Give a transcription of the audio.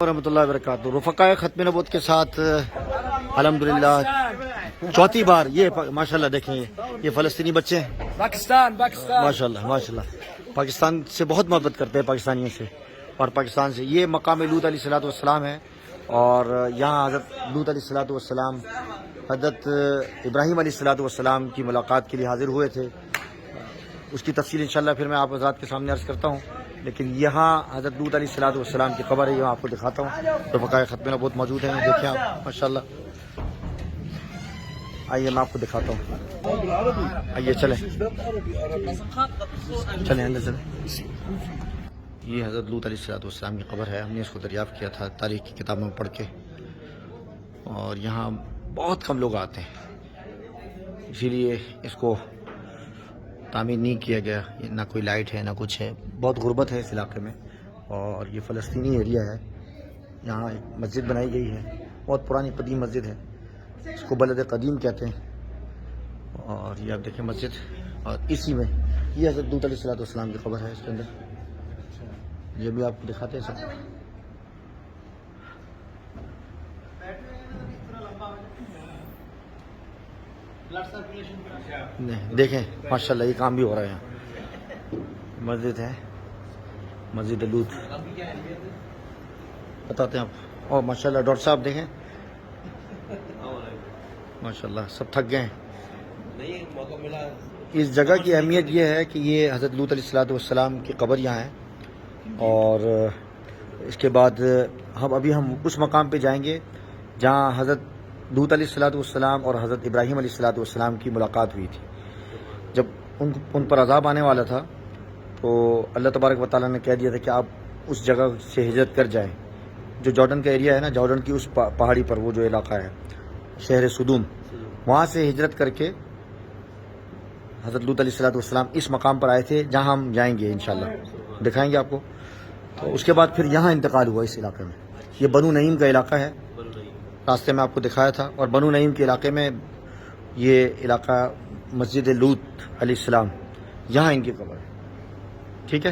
ورحمۃ اللہ وبرکاتہ۔ رفقائے ختم نبوت کے ساتھ الحمدللہ چوتھی بار یہ ماشاءاللہ دیکھیں یہ فلسطینی بچے ہیں، پاکستان ماشاءاللہ ماشاءاللہ پاکستان سے بہت محبت کرتے ہیں، پاکستانیوں سے اور پاکستان سے۔ یہ مقام لوط علیہ الصلوۃ والسلام ہے اور یہاں حضرت لوط علیہ الصلوۃ والسلام حضرت ابراہیم علیہ الصلوۃ والسلام کی ملاقات کے لیے حاضر ہوئے تھے۔ اس کی تفصیل انشاءاللہ پھر میں آپ حضرات کے سامنے عرض کرتا ہوں، لیکن یہاں حضرت لوط علیہ الصلوۃ والسلام کی قبر ہے، یہ آپ کو دکھاتا ہوں۔ رفقائے ختم نبوت موجود ہیں، دیکھیں آپ ماشاءاللہ۔ آئیے میں آپ کو دکھاتا ہوں، آئیے چلیں چلیں اندر چلیں۔ یہ حضرت لوط علیہ الصلوۃ والسلام کی قبر ہے، ہم نے اس کو دریافت کیا تھا تاریخ کی کتابوں میں پڑھ کے، اور یہاں بہت کم لوگ آتے ہیں، اسی لیے اس کو تعمیر نہیں کیا گیا، نہ کوئی لائٹ ہے نہ کچھ ہے، بہت غربت ہے اس علاقے میں۔ اور یہ فلسطینی ایریا ہے، یہاں ایک مسجد بنائی گئی ہے، بہت پرانی قدیم مسجد ہے، اس کو بلد قدیم کہتے ہیں۔ اور یہ آپ دیکھیں مسجد، اور اسی میں یہ حضرت لوط علیہ الصلوۃ والسلام کی قبر ہے، اس کے اندر یہ بھی آپ کو دکھاتے ہیں سب۔ دیکھیں ماشاءاللہ یہ کام بھی ہو رہا ہے، یہاں مسجد ہے، مسجد لوط بتاتے ہیں آپ۔ اور ماشاءاللہ ڈاکٹر صاحب دیکھیں ماشاءاللہ سب تھک گئے ہیں۔ اس جگہ کی اہمیت یہ ہے کہ یہ حضرت لوط علیہ الصلوۃ والسلام کی قبر یہاں ہے، اور اس کے بعد ہم اس مقام پہ جائیں گے جہاں حضرت لوط علیہ الصلوۃ والسلام اور حضرت ابراہیم علیہ الصلوۃ والسلام کی ملاقات ہوئی تھی۔ جب ان پر عذاب آنے والا تھا تو اللہ تبارک و تعالیٰ نے کہہ دیا تھا کہ آپ اس جگہ سے ہجرت کر جائیں، جو جارڈن کا ایریا ہے نا، جارڈن کی اس پہاڑی پر وہ جو علاقہ ہے شہر سدوم، وہاں سے ہجرت کر کے حضرت لوط علیہ الصلوۃ والسلام اس مقام پر آئے تھے جہاں ہم جائیں گے انشاءاللہ، دکھائیں گے آپ کو۔ تو اس کے بعد پھر یہاں انتقال ہوا اس علاقے میں، یہ بنو نعیم کا علاقہ ہے، راستے میں آپ کو دکھایا تھا، اور بنو نعیم کے علاقے میں یہ علاقہ مسجد لوط علیہ السلام، یہاں ان کی قبر ہے، ٹھیک ہے۔